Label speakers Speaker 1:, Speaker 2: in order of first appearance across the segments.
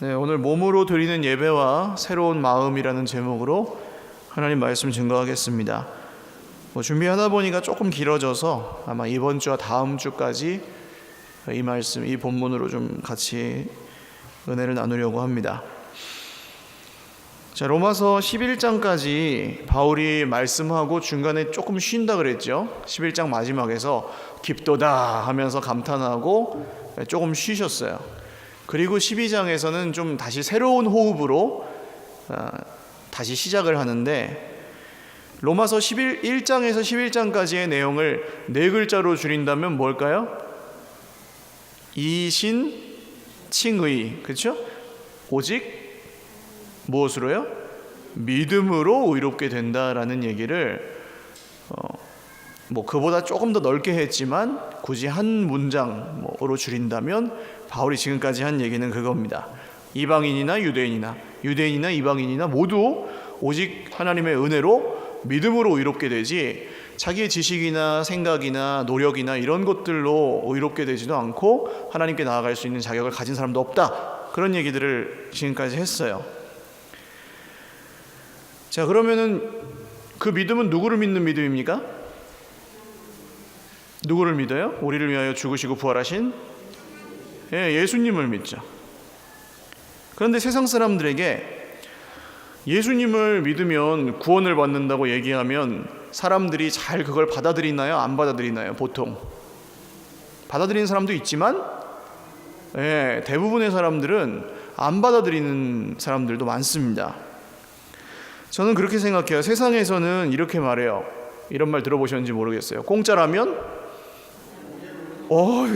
Speaker 1: 네, 오늘 몸으로 드리는 예배와 새로운 마음이라는 제목으로 하나님 말씀 증거하겠습니다. 준비하다 보니까 조금 길어져서 아마 이번 주와 다음 주까지 이 말씀, 이 본문으로 좀 같이 은혜를 나누려고 합니다. 자, 로마서 11장까지 바울이 말씀하고 중간에 조금 쉰다 그랬죠. 11장 마지막에서 깊도다 하면서 감탄하고 조금 쉬셨어요. 그리고 12장에서는 좀 다시 새로운 호흡으로 다시 시작을 하는데, 로마서 1장에서 11장까지의 내용을 네 글자로 줄인다면 뭘까요? 이신칭의, 그렇죠? 오직 무엇으로요? 믿음으로 의롭게 된다라는 얘기를 그보다 조금 더 넓게 했지만 굳이 한 문장으로 줄인다면 바울이 지금까지 한 얘기는 그겁니다. 이방인이나 유대인이나 이방인이나 모두 오직 하나님의 은혜로 믿음으로 의롭게 되지, 자기의 지식이나 생각이나 노력이나 이런 것들로 의롭게 되지도 않고 하나님께 나아갈 수 있는 자격을 가진 사람도 없다. 그런 얘기들을 지금까지 했어요. 자, 그러면은 그 믿음은 누구를 믿는 믿음입니까? 누구를 믿어요? 우리를 위하여 죽으시고 부활하신 예수님을 믿죠. 그런데 세상 사람들에게 예수님을 믿으면 구원을 받는다고 얘기하면 사람들이 잘 그걸 받아들이나요? 안 받아들이나요? 보통 받아들이는 사람도 있지만 대부분의 사람들은 안 받아들이는 사람들도 많습니다. 저는 그렇게 생각해요. 세상에서는 이렇게 말해요. 이런 말 들어보셨는지 모르겠어요. 공짜라면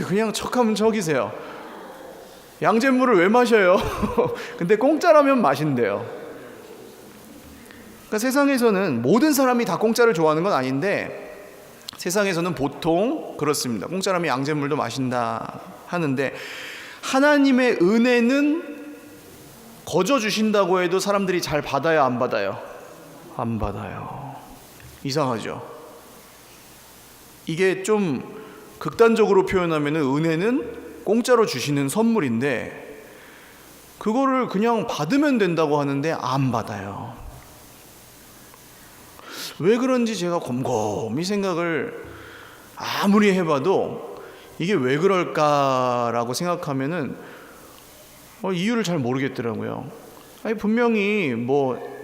Speaker 1: 그냥 척하면 척이세요. 양잿물을 왜 마셔요? 근데 공짜라면 마신대요. 그러니까 세상에서는 모든 사람이 다 공짜를 좋아하는 건 아닌데, 세상에서는 보통 그렇습니다. 공짜라면 양잿물도 마신다 하는데, 하나님의 은혜는 거저 주신다고 해도 사람들이 잘 받아요, 안 받아요? 안 받아요. 이상하죠? 이게 좀 극단적으로 표현하면 은혜는 공짜로 주시는 선물인데 그거를 그냥 받으면 된다고 하는데 안 받아요. 왜 그런지 제가 곰곰이 생각을 아무리 해봐도 이게 왜 그럴까라고 생각하면은 이유를 잘 모르겠더라고요. 분명히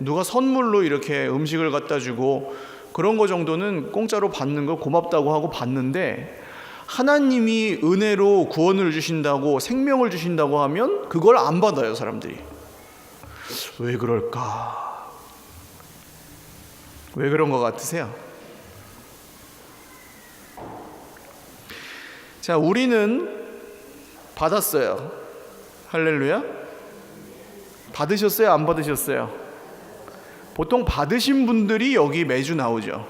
Speaker 1: 누가 선물로 이렇게 음식을 갖다 주고 그런 거 정도는 공짜로 받는 거 고맙다고 하고 받는데, 하나님이 은혜로 구원을 주신다고, 생명을 주신다고 하면 그걸 안 받아요, 사람들이. 왜 그럴까? 왜 그런 것 같으세요? 자, 우리는 받았어요. 할렐루야. 받으셨어요? 안 받으셨어요? 보통 받으신 분들이 여기 매주 나오죠.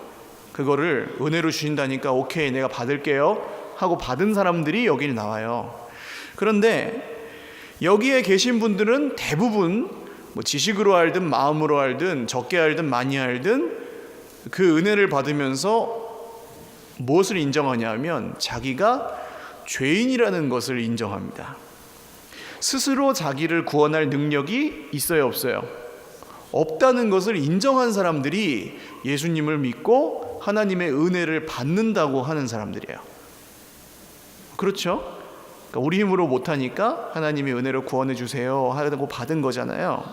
Speaker 1: 그거를 은혜로 주신다니까 오케이, 내가 받을게요 하고 받은 사람들이 여기 나와요. 그런데 여기에 계신 분들은 대부분 지식으로 알든 마음으로 알든 적게 알든 많이 알든 그 은혜를 받으면서 무엇을 인정하냐면 자기가 죄인이라는 것을 인정합니다. 스스로 자기를 구원할 능력이 있어요, 없어요? 없다는 것을 인정한 사람들이 예수님을 믿고 하나님의 은혜를 받는다고 하는 사람들이에요. 그렇죠? 그러니까 우리 힘으로 못하니까 하나님이 은혜로 구원해 주세요 하고 받은 거잖아요.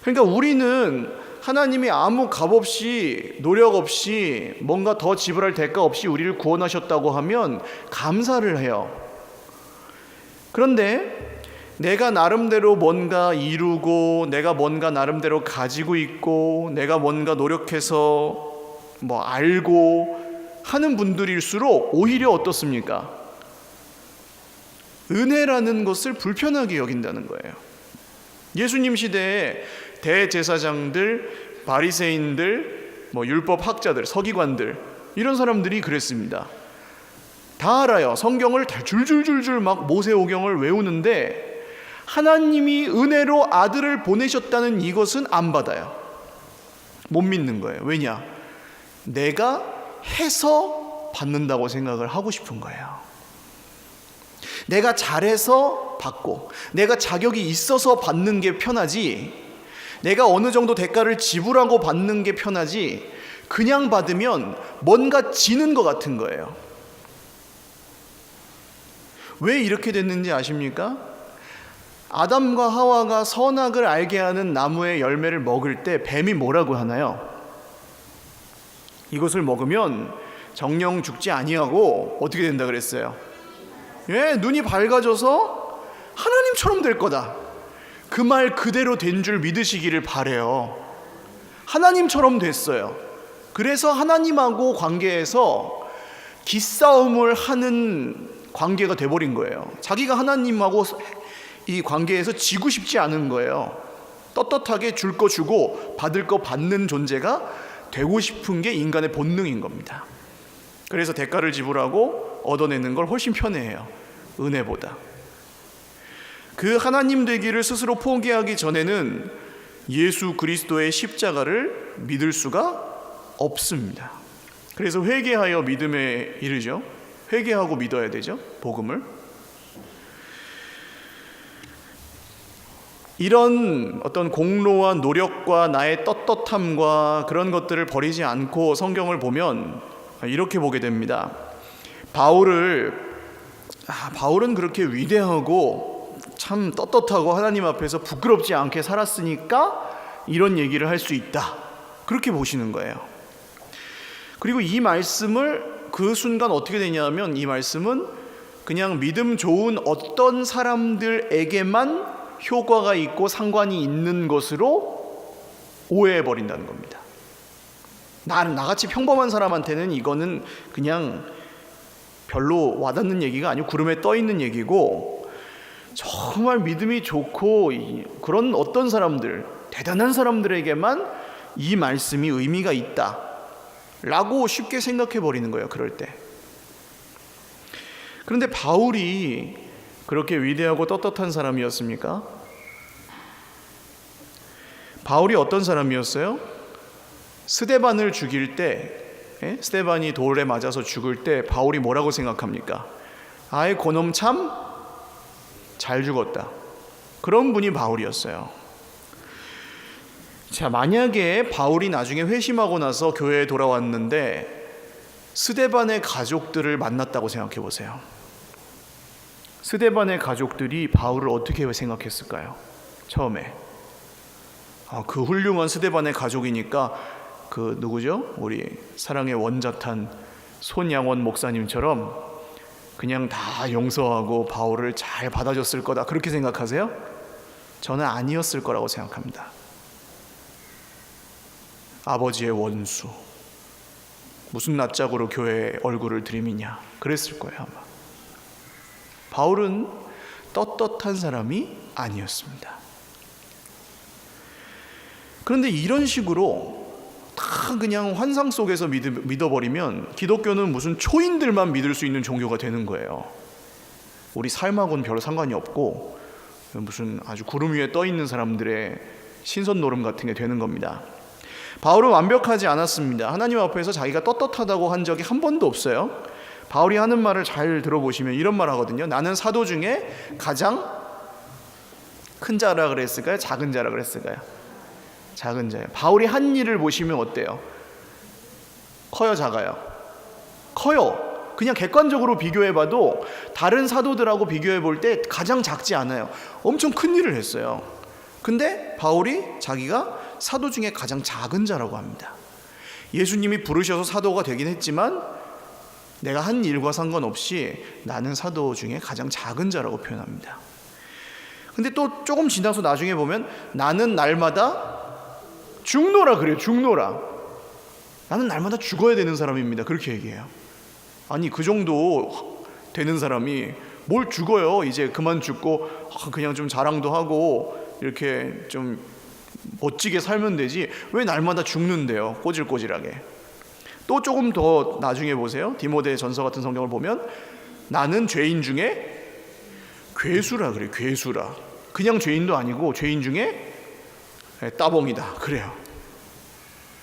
Speaker 1: 그러니까 우리는 하나님이 아무 값 없이 노력 없이 뭔가 더 지불할 대가 없이 우리를 구원하셨다고 하면 감사를 해요. 그런데 내가 나름대로 뭔가 이루고, 내가 뭔가 나름대로 가지고 있고, 내가 뭔가 노력해서 알고 하는 분들일수록 오히려 어떻습니까? 은혜라는 것을 불편하게 여긴다는 거예요. 예수님 시대에 대제사장들, 바리새인들, 율법학자들, 서기관들, 이런 사람들이 그랬습니다. 다 알아요. 성경을 줄줄줄줄 막 모세오경을 외우는데 하나님이 은혜로 아들을 보내셨다는 이것은 안 받아요. 못 믿는 거예요. 왜냐? 내가 해서 받는다고 생각을 하고 싶은 거예요. 내가 잘해서 받고 내가 자격이 있어서 받는 게 편하지, 내가 어느 정도 대가를 지불하고 받는 게 편하지, 그냥 받으면 뭔가 지는 것 같은 거예요. 왜 이렇게 됐는지 아십니까? 아담과 하와가 선악을 알게 하는 나무의 열매를 먹을 때 뱀이 뭐라고 하나요? 이것을 먹으면 정령 죽지 아니하고 어떻게 된다 그랬어요? 눈이 밝아져서 하나님처럼 될 거다. 그 말 그대로 된 줄 믿으시기를 바래요. 하나님처럼 됐어요. 그래서 하나님하고 관계에서 기싸움을 하는 관계가 돼버린 거예요. 자기가 하나님하고 이 관계에서 지고 싶지 않은 거예요. 떳떳하게 줄 거 주고 받을 거 받는 존재가 되고 싶은 게 인간의 본능인 겁니다. 그래서 대가를 지불하고 얻어내는 걸 훨씬 편해해요, 은혜보다. 그 하나님 되기를 스스로 포기하기 전에는 예수 그리스도의 십자가를 믿을 수가 없습니다. 그래서 회개하여 믿음에 이르죠. 회개하고 믿어야 되죠, 복음을. 이런 어떤 공로와 노력과 나의 떳떳함과 그런 것들을 버리지 않고 성경을 보면 이렇게 보게 됩니다. 바울은 그렇게 위대하고 참 떳떳하고 하나님 앞에서 부끄럽지 않게 살았으니까 이런 얘기를 할 수 있다, 그렇게 보시는 거예요. 그리고 이 말씀을 그 순간 어떻게 되냐면, 이 말씀은 그냥 믿음 좋은 어떤 사람들에게만 효과가 있고 상관이 있는 것으로 오해해 버린다는 겁니다. 나같이 평범한 사람한테는 이거는 그냥 별로 와닿는 얘기가 아니고 구름에 떠 있는 얘기고, 정말 믿음이 좋고 그런 어떤 사람들, 대단한 사람들에게만 이 말씀이 의미가 있다 라고 쉽게 생각해 버리는 거예요, 그럴 때. 그런데 바울이 그렇게 위대하고 떳떳한 사람이었습니까? 바울이 어떤 사람이었어요? 스데반을 죽일 때, 스데반이 돌에 맞아서 죽을 때 바울이 뭐라고 생각합니까? 아이, 그놈 참 잘 죽었다. 그런 분이 바울이었어요. 자, 만약에 바울이 나중에 회심하고 나서 교회에 돌아왔는데 스데반의 가족들을 만났다고 생각해 보세요. 스데반의 가족들이 바울을 어떻게 생각했을까요? 처음에 그 훌륭한 스데반의 가족이니까 그 누구죠? 우리 사랑의 원자탄 손양원 목사님처럼 그냥 다 용서하고 바울을 잘 받아줬을 거다, 그렇게 생각하세요? 저는 아니었을 거라고 생각합니다. 아버지의 원수, 무슨 낯짝으로 교회에 얼굴을 들이미냐, 그랬을 거예요 아마. 바울은 떳떳한 사람이 아니었습니다. 그런데 이런 식으로 다 그냥 환상 속에서 믿어버리면 기독교는 무슨 초인들만 믿을 수 있는 종교가 되는 거예요. 우리 삶하고는 별로 상관이 없고 무슨 아주 구름 위에 떠 있는 사람들의 신선 노름 같은 게 되는 겁니다. 바울은 완벽하지 않았습니다. 하나님 앞에서 자기가 떳떳하다고 한 적이 한 번도 없어요. 바울이 하는 말을 잘 들어보시면 이런 말 하거든요. 나는 사도 중에 가장 큰 자라 그랬을까요? 작은 자라 그랬을까요? 작은 자예요. 바울이 한 일을 보시면 어때요? 커요, 작아요? 커요. 그냥 객관적으로 비교해봐도 다른 사도들하고 비교해볼 때 가장 작지 않아요. 엄청 큰 일을 했어요. 근데 바울이 자기가 사도 중에 가장 작은 자라고 합니다. 예수님이 부르셔서 사도가 되긴 했지만 내가 한 일과 상관없이 나는 사도 중에 가장 작은 자라고 표현합니다. 근데 또 조금 지나서 나중에 보면 나는 날마다 죽노라 그래요. 죽노라. 나는 날마다 죽어야 되는 사람입니다. 그렇게 얘기해요. 아니, 그 정도 되는 사람이 뭘 죽어요. 이제 그만 죽고 그냥 좀 자랑도 하고 이렇게 좀 멋지게 살면 되지 왜 날마다 죽는데요, 꼬질꼬질하게. 또 조금 더 나중에 보세요. 디모데 전서 같은 성경을 보면 나는 죄인 중에 괴수라 그래요. 괴수라. 그냥 죄인도 아니고 죄인 중에 따봉이다 그래요.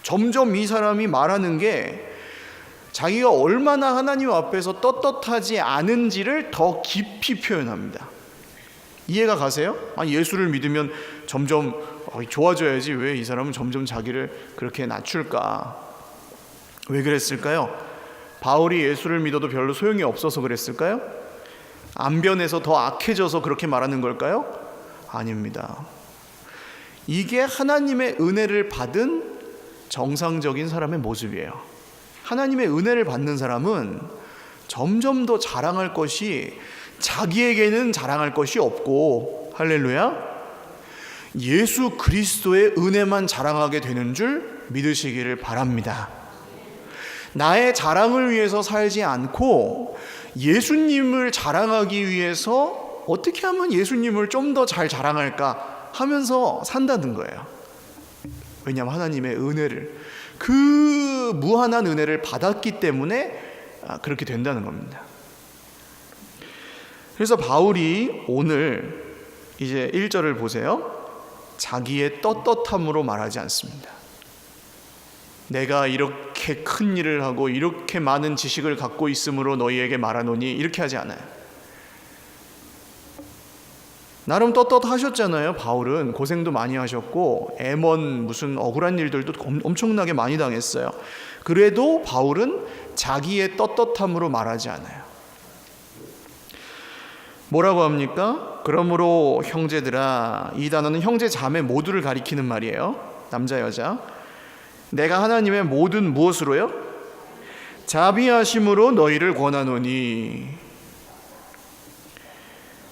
Speaker 1: 점점 이 사람이 말하는 게 자기가 얼마나 하나님 앞에서 떳떳하지 않은지를 더 깊이 표현합니다. 이해가 가세요? 아니, 예수를 믿으면 점점 좋아져야지 왜 이 사람은 점점 자기를 그렇게 낮출까? 왜 그랬을까요? 바울이 예수를 믿어도 별로 소용이 없어서 그랬을까요? 안 변해서 더 악해져서 그렇게 말하는 걸까요? 아닙니다. 이게 하나님의 은혜를 받은 정상적인 사람의 모습이에요. 하나님의 은혜를 받는 사람은 점점 더 자랑할 것이, 자기에게는 자랑할 것이 없고, 할렐루야, 예수 그리스도의 은혜만 자랑하게 되는 줄 믿으시기를 바랍니다. 나의 자랑을 위해서 살지 않고 예수님을 자랑하기 위해서 어떻게 하면 예수님을 좀 더 잘 자랑할까 하면서 산다는 거예요. 왜냐하면 하나님의 은혜를, 그 무한한 은혜를 받았기 때문에 그렇게 된다는 겁니다. 그래서 바울이 오늘 이제 1절을 보세요. 자기의 떳떳함으로 말하지 않습니다. 내가 이렇게 큰 일을 하고 이렇게 많은 지식을 갖고 있으므로 너희에게 말하노니, 이렇게 하지 않아요. 나름 떳떳하셨잖아요. 바울은 고생도 많이 하셨고 애먼 무슨 억울한 일들도 엄청나게 많이 당했어요. 그래도 바울은 자기의 떳떳함으로 말하지 않아요. 뭐라고 합니까? 그러므로 형제들아, 이 단어는 형제 자매 모두를 가리키는 말이에요. 남자 여자. 내가 하나님의 모든 무엇으로요? 자비하심으로 너희를 권하노니.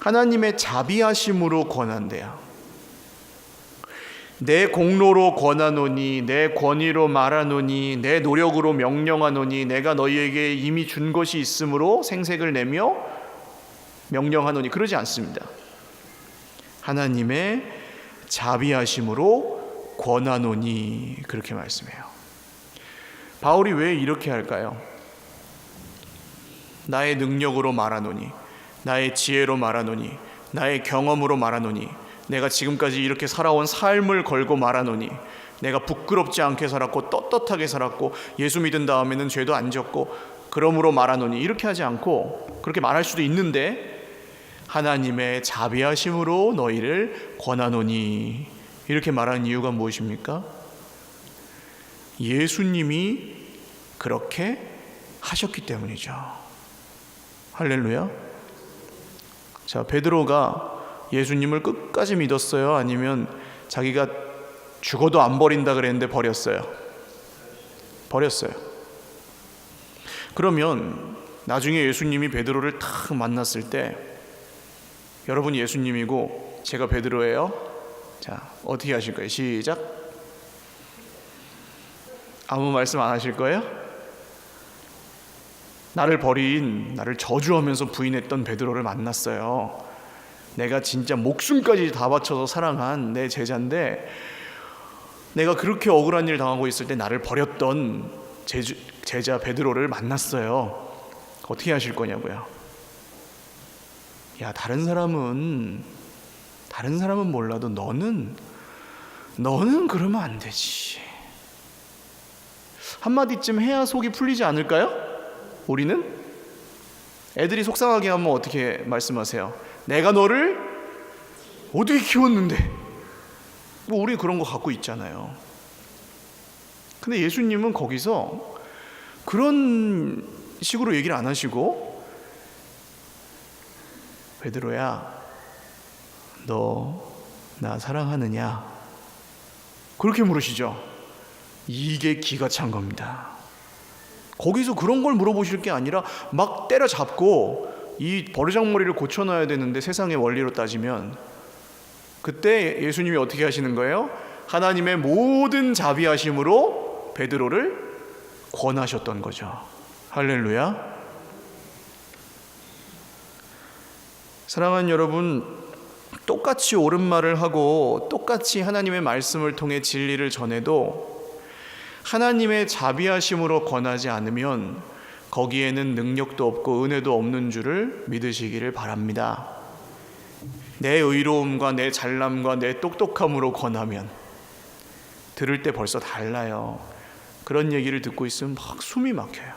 Speaker 1: 하나님의 자비하심으로 권한대요. 내 공로로 권하노니, 내 권위로 말하노니, 내 노력으로 명령하노니, 내가 너희에게 이미 준 것이 있으므로 생색을 내며 명령하노니, 그러지 않습니다. 하나님의 자비하심으로 권하노니, 그렇게 말씀해요. 바울이 왜 이렇게 할까요? 나의 능력으로 말하노니, 나의 지혜로 말하노니, 나의 경험으로 말하노니, 내가 지금까지 이렇게 살아온 삶을 걸고 말하노니, 내가 부끄럽지 않게 살았고 떳떳하게 살았고 예수 믿은 다음에는 죄도 안 졌고 그러므로 말하노니, 이렇게 하지 않고, 그렇게 말할 수도 있는데 하나님의 자비하심으로 너희를 권하노니, 이렇게 말하는 이유가 무엇입니까? 예수님이 그렇게 하셨기 때문이죠. 할렐루야. 자, 베드로가 예수님을 끝까지 믿었어요? 아니면 자기가 죽어도 안 버린다 그랬는데 버렸어요? 버렸어요. 그러면 나중에 예수님이 베드로를 탁 만났을 때, 여러분 예수님이고 제가 베드로예요. 자, 어떻게 하실 거예요? 시작. 아무 말씀 안 하실 거예요? 나를 저주하면서 부인했던 베드로를 만났어요. 내가 진짜 목숨까지 다 바쳐서 사랑한 내 제자인데, 내가 그렇게 억울한 일 당하고 있을 때 나를 버렸던 제자 베드로를 만났어요. 어떻게 하실 거냐고요? 야, 다른 사람은 몰라도 너는 그러면 안 되지. 한마디쯤 해야 속이 풀리지 않을까요? 우리는? 애들이 속상하게 하면 어떻게 말씀하세요? 내가 너를 어떻게 키웠는데? 뭐 우리 그런 거 갖고 있잖아요. 근데 예수님은 거기서 그런 식으로 얘기를 안 하시고, 베드로야, 너 나 사랑하느냐? 그렇게 물으시죠. 이게 기가 찬 겁니다. 거기서 그런 걸 물어보실 게 아니라 막 때려잡고 이 버르장머리를 고쳐놔야 되는데, 세상의 원리로 따지면 그때 예수님이 어떻게 하시는 거예요? 하나님의 모든 자비하심으로 베드로를 권하셨던 거죠. 할렐루야. 사랑하는 여러분, 똑같이 옳은 말을 하고 똑같이 하나님의 말씀을 통해 진리를 전해도 하나님의 자비하심으로 권하지 않으면 거기에는 능력도 없고 은혜도 없는 줄을 믿으시기를 바랍니다. 내 의로움과 내 잘남과 내 똑똑함으로 권하면 들을 때 벌써 달라요. 그런 얘기를 듣고 있으면 막 숨이 막혀요.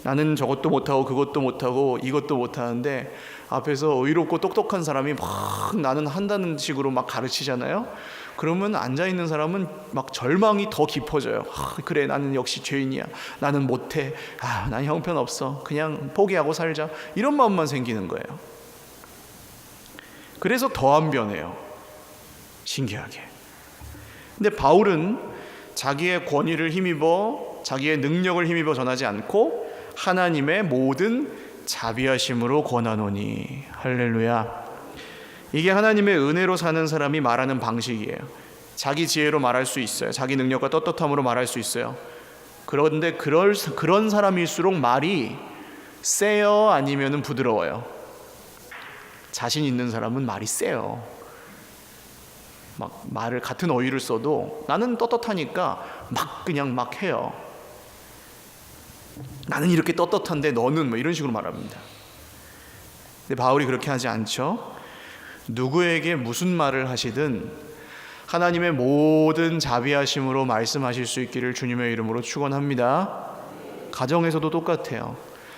Speaker 1: 나는 저것도 못하고 그것도 못하고 이것도 못하는데 앞에서 의롭고 똑똑한 사람이 막 나는 한다는 식으로 막 가르치잖아요. 그러면 앉아있는 사람은 막 절망이 더 깊어져요. 그래, 나는 역시 죄인이야. 나는 못해. 난 형편없어. 그냥 포기하고 살자. 이런 마음만 생기는 거예요. 그래서 더 안 변해요. 신기하게. 근데 바울은 자기의 권위를 힘입어 자기의 능력을 힘입어 전하지 않고 하나님의 모든 자비하심으로 권하노니. 할렐루야. 이게 하나님의 은혜로 사는 사람이 말하는 방식이에요. 자기 지혜로 말할 수 있어요. 자기 능력과 떳떳함으로 말할 수 있어요. 그런데 그런 사람일수록 말이 세요, 아니면 부드러워요? 자신 있는 사람은 말이 세요. 막 말을 같은 어휘를 써도 나는 떳떳하니까 그냥 막 해요. 나는 이렇게 떳떳한데 너는 뭐 이런 식으로 말합니다. 근데 바울이 그렇게 하지 않죠. 누구에게 무슨 말을 하시든 하나님의 모든 자비하심으로 말씀하실 수 있기를 주님의 이름으로 축원합니다. 가정에서도 똑같아요.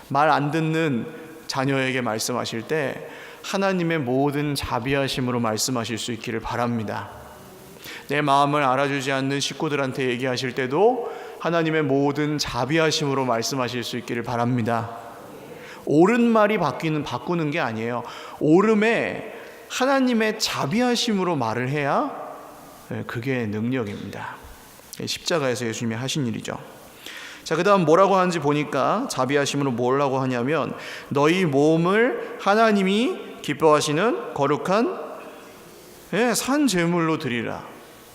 Speaker 1: 말 안 듣는 자녀에게 말씀하실 때 하나님의 모든 자비하심으로 말씀하실 수 있기를 바랍니다. 내 마음을 알아주지 않는 식구들한테 얘기하실 때도 하나님의 모든 자비하심으로 말씀하실 수 있기를 바랍니다. 옳은 말이 바꾸는 게 아니에요. 옳음에 하나님의 자비하심으로 말을 해야 그게 능력입니다. 십자가에서 예수님이 하신 일이죠. 자, 그 다음 뭐라고 하는지 보니까 자비하심으로 뭐라고 하냐면 너희 몸을 하나님이 기뻐하시는 거룩한 산 제물로 드리라.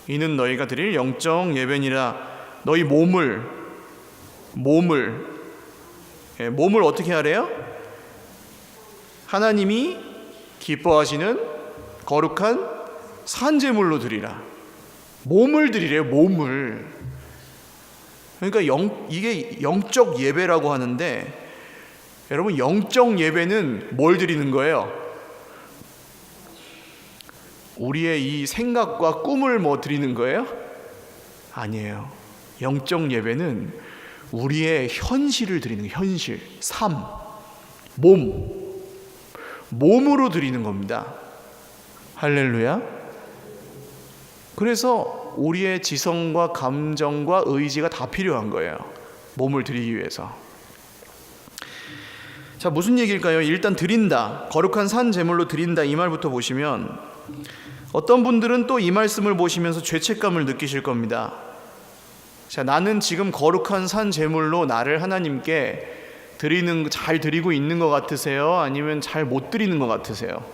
Speaker 1: 이는 너희가 드릴 영적 예배니라. 너희 몸을 어떻게 하래요? 하나님이 기뻐하시는 거룩한 산 제물로 드리라. 몸을 드리래요. 몸을. 그러니까 이게 영적 예배라고 하는데, 여러분, 영적 예배는 뭘 드리는 거예요? 우리의 이 생각과 꿈을 드리는 거예요? 아니에요. 영적 예배는 우리의 현실을 드리는 거예요. 현실, 삶, 몸으로 드리는 겁니다. 할렐루야. 그래서 우리의 지성과 감정과 의지가 다 필요한 거예요. 몸을 드리기 위해서. 자, 무슨 얘기일까요? 일단 드린다, 거룩한 산 제물로 드린다, 이 말부터 보시면 어떤 분들은 또 이 말씀을 보시면서 죄책감을 느끼실 겁니다. 자, 나는 지금 거룩한 산 제물로 나를 하나님께 잘 드리고 있는 것 같으세요? 아니면 잘 못 드리는 것 같으세요?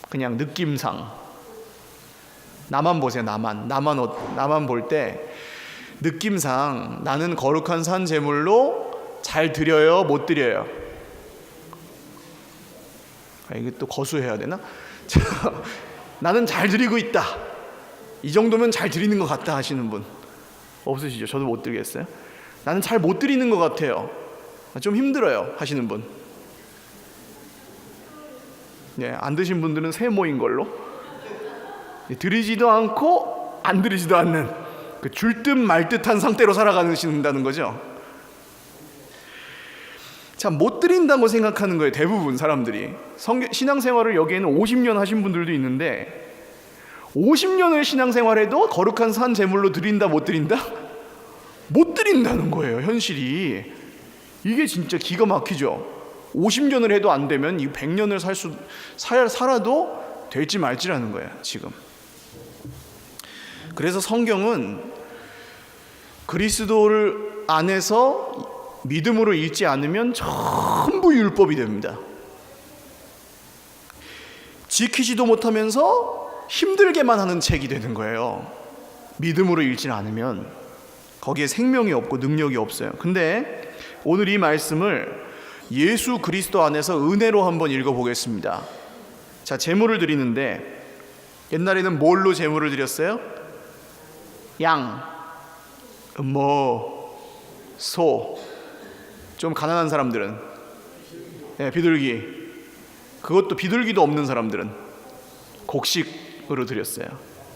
Speaker 1: 그냥 느낌상 나만 보세요. 나만 볼 때 느낌상 나는 거룩한 산 제물로 잘 드려요? 못 드려요? 이게 또 거수해야 되나? 나는 잘 드리고 있다, 이 정도면 잘 드리는 것 같다 하시는 분 없으시죠? 저도 못 드리겠어요. 나는 잘 못 드리는 것 같아요, 좀 힘들어요 하시는 분. 안 드신 분들은 새 모인 걸로, 드리지도 않고 안 드리지도 않는 그 줄 듯 말 듯한 상태로 살아가신다는 거죠. 자, 못 드린다고 생각하는 거예요, 대부분 사람들이. 신앙생활을 여기에는 50년 하신 분들도 있는데 50년을 신앙생활해도 거룩한 산 제물로 드린다, 못 드린다? 못 드린다는 거예요, 현실이. 이게 진짜 기가 막히죠. 50년을 해도 안 되면 이 100년을 살아도 될지 말지라는 거예요, 지금. 그래서 성경은 그리스도를 안에서 믿음으로 읽지 않으면 전부 율법이 됩니다. 지키지도 못하면서 힘들게만 하는 책이 되는 거예요. 믿음으로 읽지 않으면 거기에 생명이 없고 능력이 없어요. 근데 오늘 이 말씀을 예수 그리스도 안에서 은혜로 한번 읽어보겠습니다. 자, 제물을 드리는데 옛날에는 뭘로 제물을 드렸어요? 양, 소. 좀 가난한 사람들은 비둘기. 그것도 비둘기도 없는 사람들은 곡식으로 드렸어요.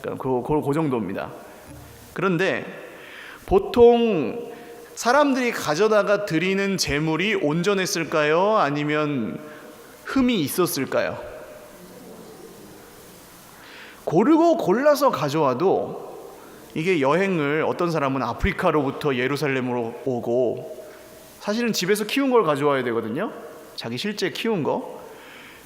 Speaker 1: 그러니까 그 정도입니다. 그런데 보통 사람들이 가져다가 드리는 제물이 온전했을까요? 아니면 흠이 있었을까요? 고르고 골라서 가져와도 이게 여행을 어떤 사람은 아프리카로부터 예루살렘으로 오고 사실은 집에서 키운 걸 가져와야 되거든요. 자기 실제 키운 거.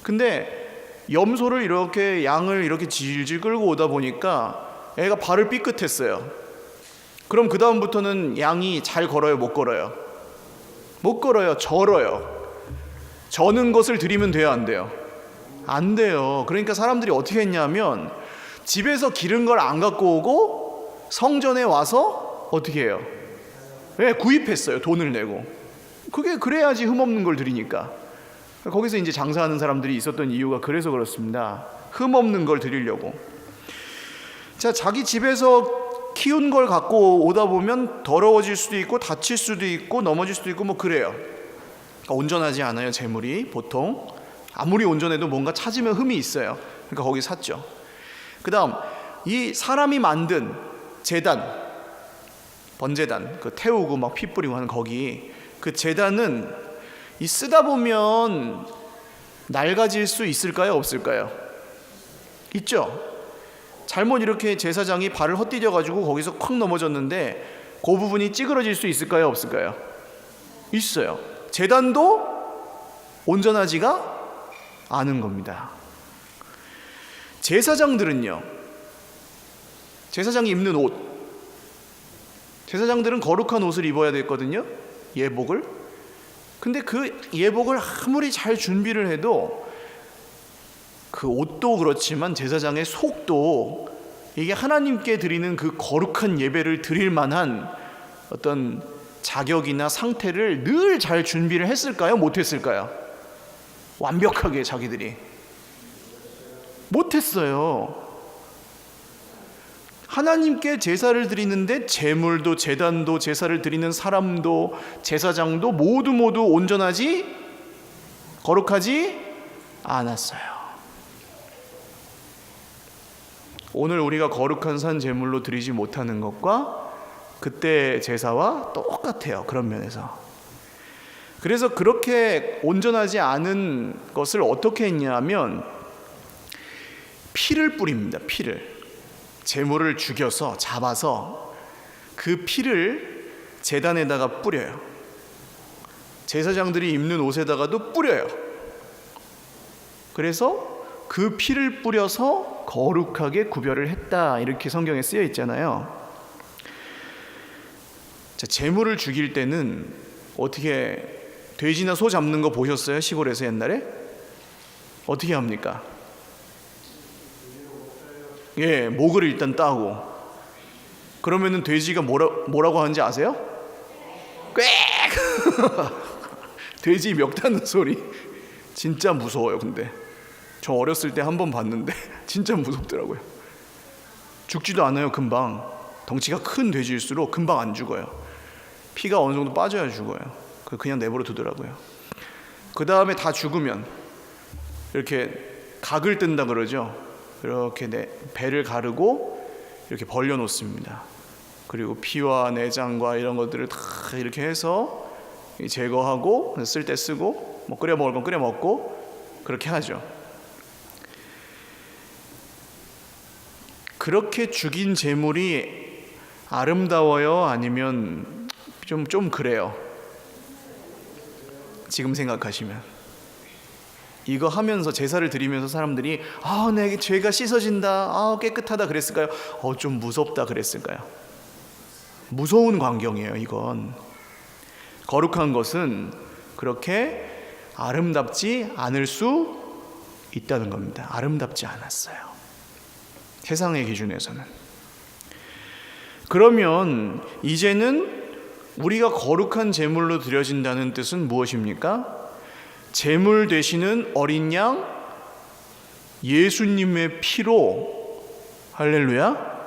Speaker 1: 근데 염소를 이렇게 양을 이렇게 질질 끌고 오다 보니까 애가 발을 삐끗했어요. 그럼 그 다음부터는 양이 잘 걸어요? 못 걸어요? 못 걸어요. 절어요. 저는 것을 드리면 돼요? 안 돼요? 안 돼요. 그러니까 사람들이 어떻게 했냐면 집에서 기른 걸 안 갖고 오고 성전에 와서 어떻게 해요? 네, 구입했어요. 돈을 내고. 그래야지 흠없는 걸 드리니까. 거기서 이제 장사하는 사람들이 있었던 이유가 그래서 그렇습니다. 흠없는 걸 드리려고. 자, 자기 집에서 키운 걸 갖고 오다 보면 더러워질 수도 있고 다칠 수도 있고 넘어질 수도 있고 뭐 그래요. 그러니까 온전하지 않아요. 제물이 보통 아무리 온전해도 뭔가 찾으면 흠이 있어요. 그러니까 거기 샀죠. 그 다음 이 사람이 만든 제단, 번제단, 그 태우고 막 피 뿌리고 하는 거기, 그 제단은 이 쓰다 보면 낡아질 수 있을까요? 없을까요? 있죠. 잘못 이렇게 제사장이 발을 헛디뎌 가지고 거기서 콱 넘어졌는데 그 부분이 찌그러질 수 있을까요? 없을까요? 있어요. 제단도 온전하지가 않은 겁니다. 제사장들은요, 제사장이 입는 옷, 제사장들은 거룩한 옷을 입어야 됐거든요. 예복을. 근데 그 예복을 아무리 잘 준비를 해도 그 옷도 그렇지만 제사장의 속도, 이게 하나님께 드리는 그 거룩한 예배를 드릴 만한 어떤 자격이나 상태를 늘 잘 준비를 했을까요? 못했을까요? 완벽하게 자기들이 못했어요. 하나님께 제사를 드리는데 제물도 제단도 제사를 드리는 사람도 제사장도 모두 온전하지 거룩하지 않았어요. 오늘 우리가 거룩한 산 제물로 드리지 못하는 것과 그때 제사와 똑같아요. 그런 면에서. 그래서 그렇게 온전하지 않은 것을 어떻게 했냐면 피를 뿌립니다. 피를. 제물을 죽여서 잡아서 그 피를 제단에다가 뿌려요. 제사장들이 입는 옷에다가도 뿌려요. 그래서 그 피를 뿌려서 거룩하게 구별을 했다, 이렇게 성경에 쓰여 있잖아요. 자, 제물을 죽일 때는 어떻게, 돼지나 소 잡는 거 보셨어요? 시골에서 옛날에? 어떻게 합니까? 예, 목을 일단 따고. 그러면은 돼지가 뭐라고 하는지 아세요? 꽥! 돼지 멱 타는 소리. 진짜 무서워요. 근데 저 어렸을 때 한 번 봤는데 진짜 무섭더라고요. 죽지도 않아요. 금방. 덩치가 큰 돼지일수록 금방 안 죽어요. 피가 어느 정도 빠져야 죽어요. 그냥 내버려 두더라고요. 그 다음에 다 죽으면 이렇게 각을 뜬다 그러죠. 이렇게 배를 가르고 이렇게 벌려 놓습니다. 그리고 피와 내장과 이런 것들을 다 이렇게 해서 제거하고 쓸 때 쓰고, 뭐 끓여 먹을 건 끓여 먹고 그렇게 하죠. 그렇게 죽인 제물이 아름다워요? 아니면 좀 그래요? 지금 생각하시면 이거 하면서 제사를 드리면서 사람들이 내 죄가 씻어진다, 깨끗하다 그랬을까요? 좀 무섭다 그랬을까요? 무서운 광경이에요. 이건 거룩한 것은 그렇게 아름답지 않을 수 있다는 겁니다. 아름답지 않았어요. 세상의 기준에서는. 그러면 이제는 우리가 거룩한 제물로 드려진다는 뜻은 무엇입니까? 제물 되시는 어린 양 예수님의 피로, 할렐루야,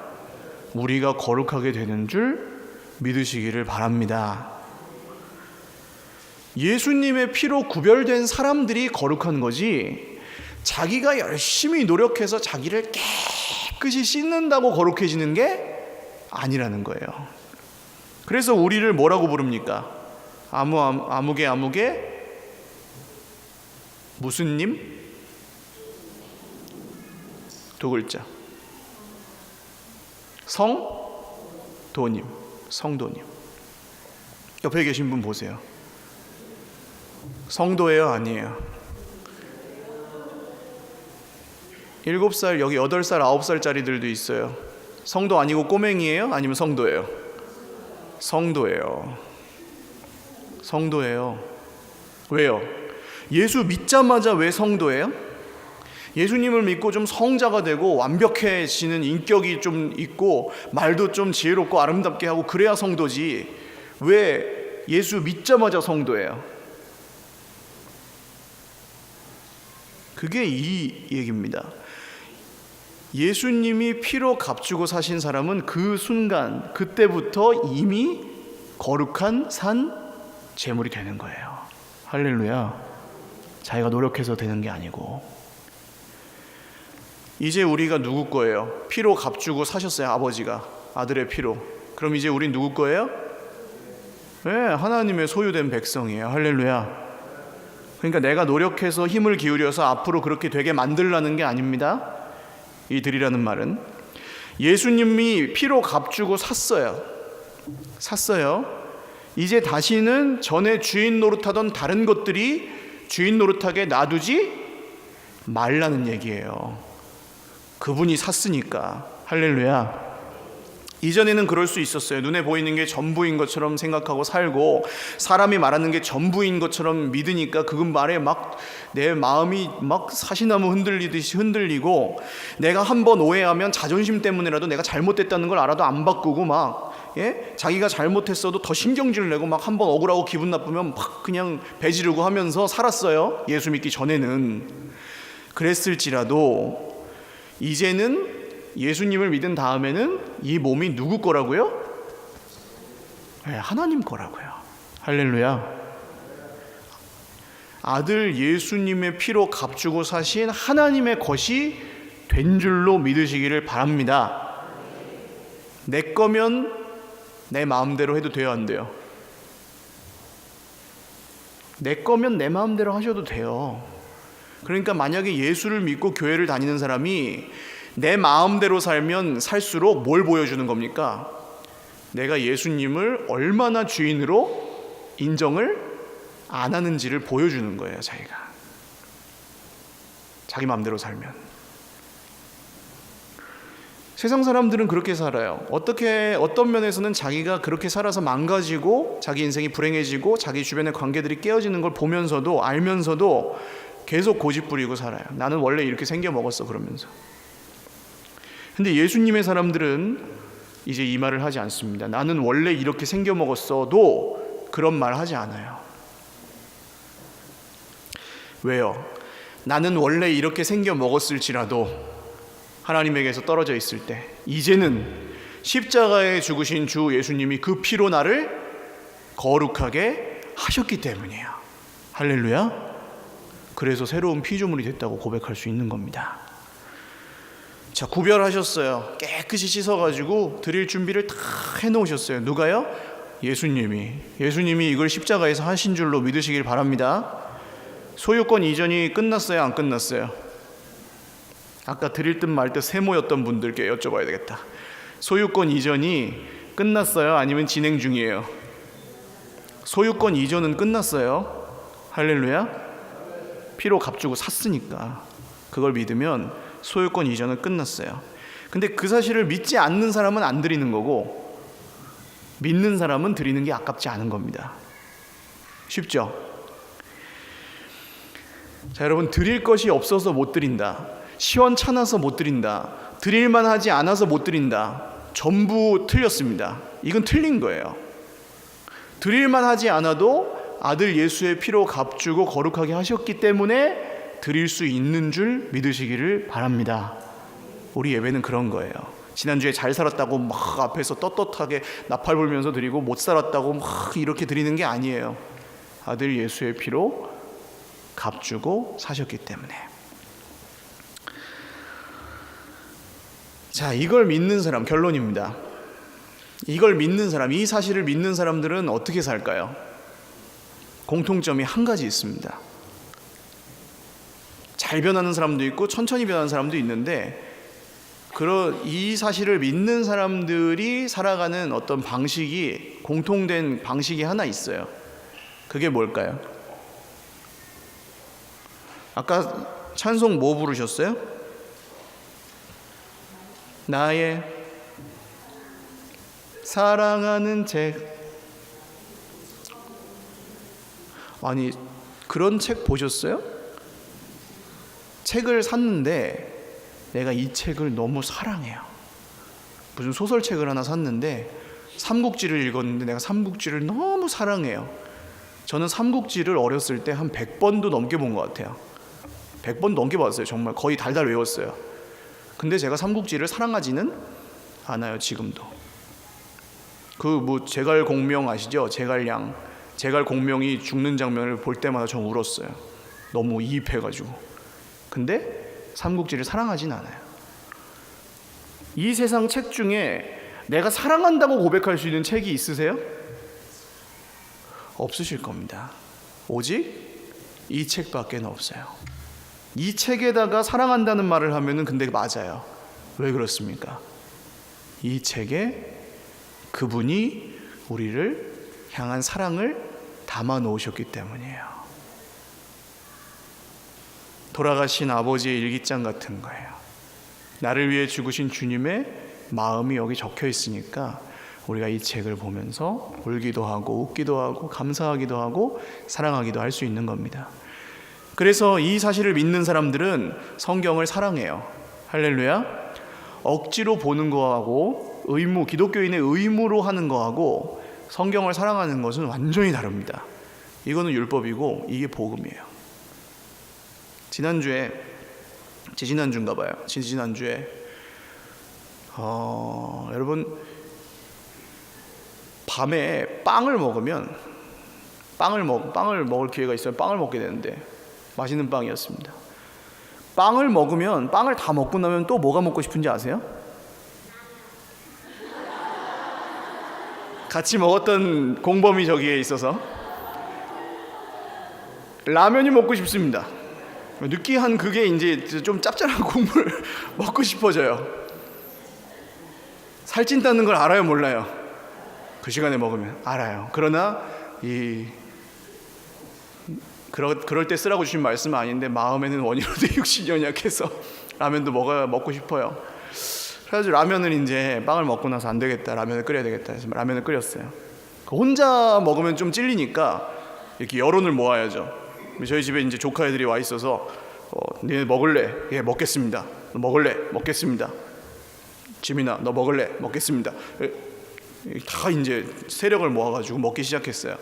Speaker 1: 우리가 거룩하게 되는 줄 믿으시기를 바랍니다. 예수님의 피로 구별된 사람들이 거룩한 거지, 자기가 열심히 노력해서 자기를 깨끗이 씻는다고 거룩해지는 게 아니라는 거예요. 그래서 우리를 뭐라고 부릅니까? 아무개 무슨 님? 두 글자. 성도님. 옆에 계신 분 보세요. 성도예요, 아니에요? 7살, 여기 8살, 9살짜리들도 있어요. 성도 아니고 꼬맹이에요? 아니면 성도예요? 성도예요. 왜요? 예수 믿자마자 왜 성도예요? 예수님을 믿고 좀 성자가 되고 완벽해지는 인격이 좀 있고 말도 좀 지혜롭고 아름답게 하고 그래야 성도지. 왜 예수 믿자마자 성도예요? 그게 이 얘기입니다. 예수님이 피로 값주고 사신 사람은 그 순간, 그때부터 이미 거룩한 산 제물이 되는 거예요. 할렐루야. 자기가 노력해서 되는 게 아니고. 이제 우리가 누구 거예요? 피로 값주고 사셨어요, 아버지가. 아들의 피로. 그럼 이제 우린 누구 거예요? 네, 하나님의 소유된 백성이에요. 할렐루야. 그러니까 내가 노력해서 힘을 기울여서 앞으로 그렇게 되게 만들라는 게 아닙니다. 이들이라는 말은 예수님이 피로 값주고 샀어요. 이제 다시는 전에 주인 노릇하던 다른 것들이 주인 노릇하게 놔두지 말라는 얘기예요. 그분이 샀으니까. 할렐루야. 이전에는 그럴 수 있었어요. 눈에 보이는 게 전부인 것처럼 생각하고 살고 사람이 말하는 게 전부인 것처럼 믿으니까 그 말에 막 내 마음이 막 사시나무 흔들리듯이 흔들리고, 내가 한번 오해하면 자존심 때문에라도 내가 잘못됐다는 걸 알아도 안 바꾸고 막 자기가 잘못했어도 더 신경질 내고 막 한번 억울하고 기분 나쁘면 막 그냥 배지르고 하면서 살았어요. 예수 믿기 전에는. 그랬을지라도 이제는 예수님을 믿은 다음에는 이 몸이 누구 거라고요? 네, 하나님 거라고요. 할렐루야. 아들 예수님의 피로 값주고 사신 하나님의 것이 된 줄로 믿으시기를 바랍니다. 내 거면 내 마음대로 해도 돼요, 안 돼요? 내 거면 내 마음대로 하셔도 돼요. 그러니까 만약에 예수를 믿고 교회를 다니는 사람이 내 마음대로 살면 살수록 뭘 보여주는 겁니까? 내가 예수님을 얼마나 주인으로 인정을 안 하는지를 보여주는 거예요. 자기 마음대로 살면. 세상 사람들은 그렇게 살아요. 어떤 면에서는 자기가 그렇게 살아서 망가지고 자기 인생이 불행해지고 자기 주변의 관계들이 깨어지는 걸 보면서도 알면서도 계속 고집 부리고 살아요. 나는 원래 이렇게 생겨 먹었어 그러면서. 근데 예수님의 사람들은 이제 이 말을 하지 않습니다. 나는 원래 이렇게 생겨 먹었어도 그런 말 하지 않아요. 왜요? 나는 원래 이렇게 생겨 먹었을지라도 하나님에게서 떨어져 있을 때 이제는 십자가에 죽으신 주 예수님이 그 피로 나를 거룩하게 하셨기 때문이에요. 할렐루야. 그래서 새로운 피조물이 됐다고 고백할 수 있는 겁니다. 자, 구별하셨어요. 깨끗이 씻어가지고 드릴 준비를 다 해놓으셨어요. 누가요? 예수님이 이걸 십자가에서 하신 줄로 믿으시길 바랍니다. 소유권 이전이 끝났어요? 안 끝났어요? 아까 드릴 듯 말 듯 세모였던 분들께 여쭤봐야 되겠다. 소유권 이전이 끝났어요? 아니면 진행 중이에요? 소유권 이전은 끝났어요. 할렐루야. 피로 값주고 샀으니까 그걸 믿으면 소유권 이전은 끝났어요. 근데 그 사실을 믿지 않는 사람은 안 드리는 거고 믿는 사람은 드리는 게 아깝지 않은 겁니다. 쉽죠? 자, 여러분, 드릴 것이 없어서 못 드린다, 시원찮아서 못 드린다, 드릴만 하지 않아서 못 드린다, 전부 틀렸습니다. 이건 틀린 거예요. 드릴만 하지 않아도 아들 예수의 피로 값주고 거룩하게 하셨기 때문에 드릴 수 있는 줄 믿으시기를 바랍니다. 우리 예배는 그런 거예요. 지난주에 잘 살았다고 막 앞에서 떳떳하게 나팔 불면서 드리고 못 살았다고 막 이렇게 드리는 게 아니에요. 아들 예수의 피로 값주고 사셨기 때문에. 자, 이걸 믿는 사람, 결론입니다. 이걸 믿는 사람, 이 사실을 믿는 사람들은 어떻게 살까요? 공통점이 한 가지 있습니다. 잘 변하는 사람도 있고 천천히 변하는 사람도 있는데, 이 사실을 믿는 사람들이 살아가는 어떤 방식이, 공통된 방식이 하나 있어요. 그게 뭘까요? 아까 찬송 뭐 부르셨어요? 나의 사랑하는 책. 아니, 그런 책 보셨어요? 책을 샀는데 내가 이 책을 너무 사랑해요. 무슨 소설책을 하나 샀는데 삼국지를 읽었는데 내가 삼국지를 너무 사랑해요. 저는 삼국지를 어렸을 때 한 100번도 넘게 본 것 같아요. 100번 넘게 봤어요. 정말 거의 달달 외웠어요. 근데 제가 삼국지를 사랑하지는 않아요. 지금도. 제갈공명 아시죠? 제갈공명이 죽는 장면을 볼 때마다 전 울었어요. 너무 이입해가지고. 근데 삼국지를 사랑하진 않아요. 이 세상 책 중에 내가 사랑한다고 고백할 수 있는 책이 있으세요? 없으실 겁니다. 오직 이 책밖에 없어요. 이 책에다가 사랑한다는 말을 하면은 근데 맞아요. 왜 그렇습니까? 이 책에 그분이 우리를 향한 사랑을 담아 놓으셨기 때문이에요. 돌아가신 아버지의 일기장 같은 거예요. 나를 위해 죽으신 주님의 마음이 여기 적혀 있으니까 우리가 이 책을 보면서 울기도 하고 웃기도 하고 감사하기도 하고 사랑하기도 할 수 있는 겁니다. 그래서 이 사실을 믿는 사람들은 성경을 사랑해요. 할렐루야. 억지로 보는 거하고 기독교인의 의무로 하는 거하고 성경을 사랑하는 것은 완전히 다릅니다. 이거는 율법이고 이게 복음이에요. 지지난주에 여러분 밤에 빵을 먹을 기회가 있어요. 빵을 먹게 되는데 맛있는 빵이었습니다. 빵을 다 먹고 나면 또 뭐가 먹고 싶은지 아세요? 같이 먹었던 공범이 저기에 있어서 라면이 먹고 싶습니다. 느끼한 그게 이제 좀 짭짤한 국물 먹고 싶어져요. 살찐다는 걸 알아요, 몰라요? 그 시간에 먹으면 알아요. 그러나 그럴 때 쓰라고 주신 말씀은 아닌데 마음에는 원이로되 육신이 연약해서 라면도 먹고 싶어요. 그래서 라면을 이제 빵을 먹고 나서 안 되겠다, 라면을 끓여야 되겠다 해서 라면을 끓였어요. 혼자 먹으면 좀 찔리니까 이렇게 여론을 모아야죠. 저희 집에 이제 조카 애들이 와 있어서 니네 먹을래? 예, 먹겠습니다. 너 먹을래? 먹겠습니다. 지민아, 너 먹을래? 먹겠습니다. 다 이제 세력을 모아가지고 먹기 시작했어요.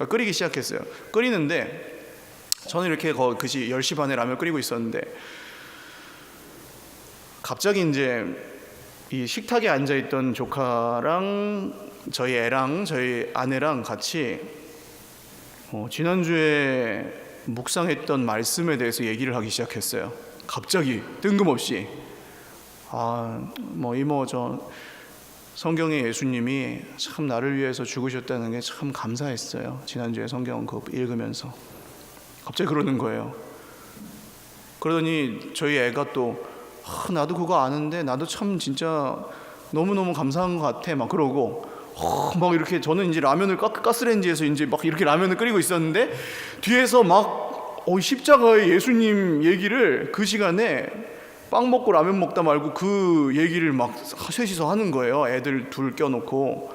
Speaker 1: 끓이기 시작했어요. 끓이는데 저는 이렇게 그시 10시 반에 라면 끓이고 있었는데 갑자기 이제 이 식탁에 앉아있던 조카랑 저희 애랑 저희 아내랑 같이 지난주에 묵상했던 말씀에 대해서 얘기를 하기 시작했어요. 갑자기 뜬금없이 이모 저 성경에 예수님이 참 나를 위해서 죽으셨다는 게 참 감사했어요. 지난주에 성경 그거 읽으면서 갑자기 그러는 거예요. 그러더니 저희 애가 또 나도 그거 아는데 나도 참 진짜 너무너무 감사한 것 같아 막 그러고 막 이렇게 저는 이제 라면을 가스레인지에서 이제 막 이렇게 라면을 끓이고 있었는데 뒤에서 막 십자가의 예수님 얘기를 그 시간에 빵 먹고 라면 먹다 말고 그 얘기를 막 셋이서 하는 거예요. 애들 둘 껴놓고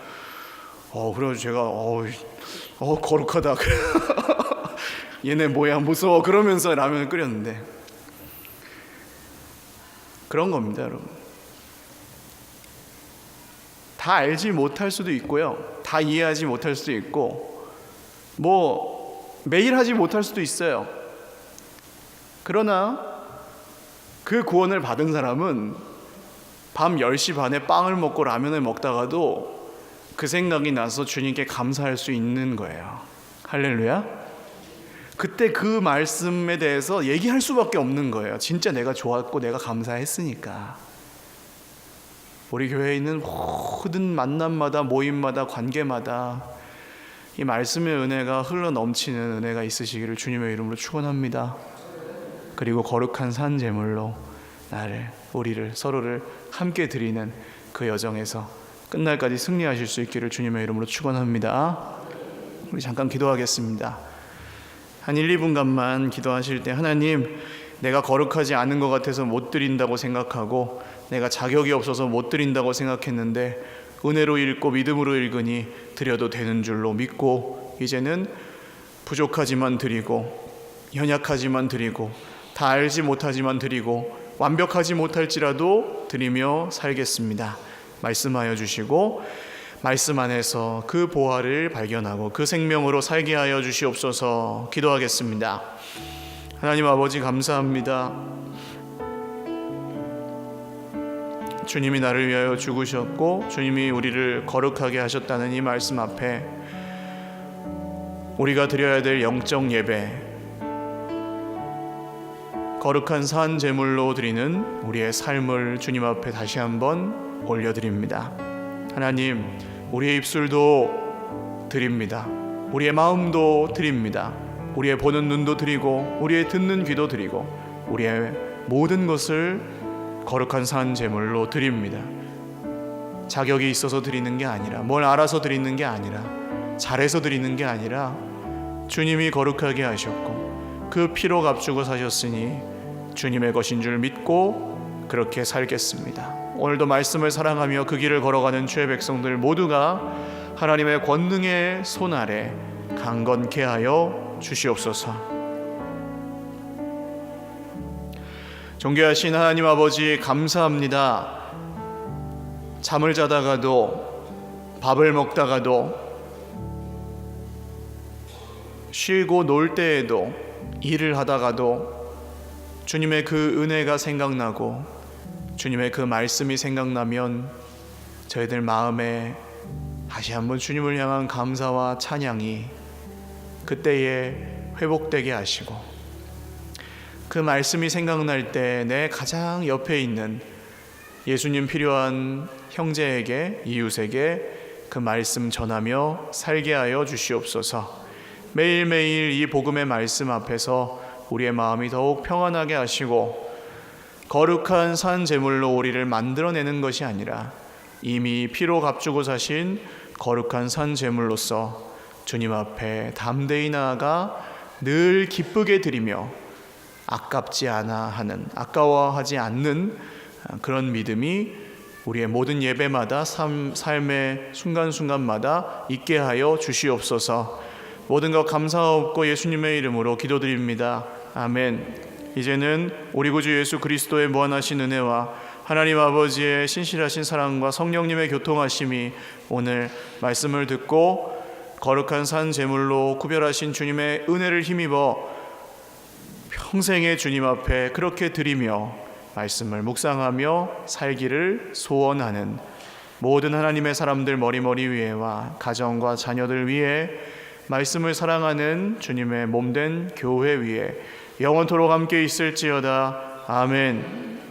Speaker 1: 그래가지고 제가 거룩하다 얘네 뭐야 무서워 그러면서 라면을 끓였는데 그런 겁니다, 여러분. 다 알지 못할 수도 있고요, 다 이해하지 못할 수도 있고 매일 하지 못할 수도 있어요. 그러나 그 구원을 받은 사람은 밤 10시 반에 빵을 먹고 라면을 먹다가도 그 생각이 나서 주님께 감사할 수 있는 거예요. 할렐루야. 그때 그 말씀에 대해서 얘기할 수밖에 없는 거예요. 진짜 내가 좋았고 내가 감사했으니까. 우리 교회에 있는 모든 만남마다 모임마다 관계마다 이 말씀의 은혜가 흘러 넘치는 은혜가 있으시기를 주님의 이름으로 축원합니다. 그리고 거룩한 산 제물로 우리를 서로를 함께 드리는 그 여정에서 끝날까지 승리하실 수 있기를 주님의 이름으로 축원합니다. 우리 잠깐 기도하겠습니다. 한 1, 2분간만 기도하실 때 하나님, 내가 거룩하지 않은 것 같아서 못 드린다고 생각하고 내가 자격이 없어서 못 드린다고 생각했는데 은혜로 읽고 믿음으로 읽으니 드려도 되는 줄로 믿고 이제는 부족하지만 드리고 연약하지만 드리고 다 알지 못하지만 드리고 완벽하지 못할지라도 드리며 살겠습니다. 말씀하여 주시고 말씀 안에서 그 보화를 발견하고 그 생명으로 살게 하여 주시옵소서. 기도하겠습니다. 하나님 아버지, 감사합니다. 주님이 나를 위하여 죽으셨고 주님이 우리를 거룩하게 하셨다는 이 말씀 앞에 우리가 드려야 될 영적 예배, 거룩한 산 제물로 드리는 우리의 삶을 주님 앞에 다시 한번 올려드립니다. 하나님, 우리의 입술도 드립니다. 우리의 마음도 드립니다. 우리의 보는 눈도 드리고 우리의 듣는 귀도 드리고 우리의 모든 것을 거룩한 산 제물로 드립니다. 자격이 있어서 드리는 게 아니라, 뭘 알아서 드리는 게 아니라, 잘해서 드리는 게 아니라 주님이 거룩하게 하셨고 그 피로 값주고 사셨으니 주님의 것인 줄 믿고 그렇게 살겠습니다. 오늘도 말씀을 사랑하며 그 길을 걸어가는 주의 백성들 모두가 하나님의 권능의 손 아래 강건케 하여 주시옵소서. 존귀하신 하나님 아버지, 감사합니다. 잠을 자다가도 밥을 먹다가도 쉬고 놀 때에도 일을 하다가도 주님의 그 은혜가 생각나고 주님의 그 말씀이 생각나면 저희들 마음에 다시 한번 주님을 향한 감사와 찬양이 그때에 회복되게 하시고, 그 말씀이 생각날 때 내 가장 옆에 있는 예수님 필요한 형제에게, 이웃에게 그 말씀 전하며 살게 하여 주시옵소서. 매일매일 이 복음의 말씀 앞에서 우리의 마음이 더욱 평안하게 하시고 거룩한 산 제물로 우리를 만들어내는 것이 아니라 이미 피로 값주고 사신 거룩한 산 제물로서 주님 앞에 담대히 나아가 늘 기쁘게 드리며 아깝지 않아 하는, 아까워하지 않는 그런 믿음이 우리의 모든 예배마다 삶의 순간순간마다 있게 하여 주시옵소서. 모든 것 감사하옵고 예수님의 이름으로 기도드립니다. 아멘. 이제는 우리 구주 예수 그리스도의 무한하신 은혜와 하나님 아버지의 신실하신 사랑과 성령님의 교통하심이 오늘 말씀을 듣고 거룩한 산 제물로 구별하신 주님의 은혜를 힘입어 평생의 주님 앞에 그렇게 드리며 말씀을 묵상하며 살기를 소원하는 모든 하나님의 사람들 머리머리 위에와 가정과 자녀들 위에, 말씀을 사랑하는 주님의 몸된 교회 위에 영원토록 함께 있을지어다. 아멘.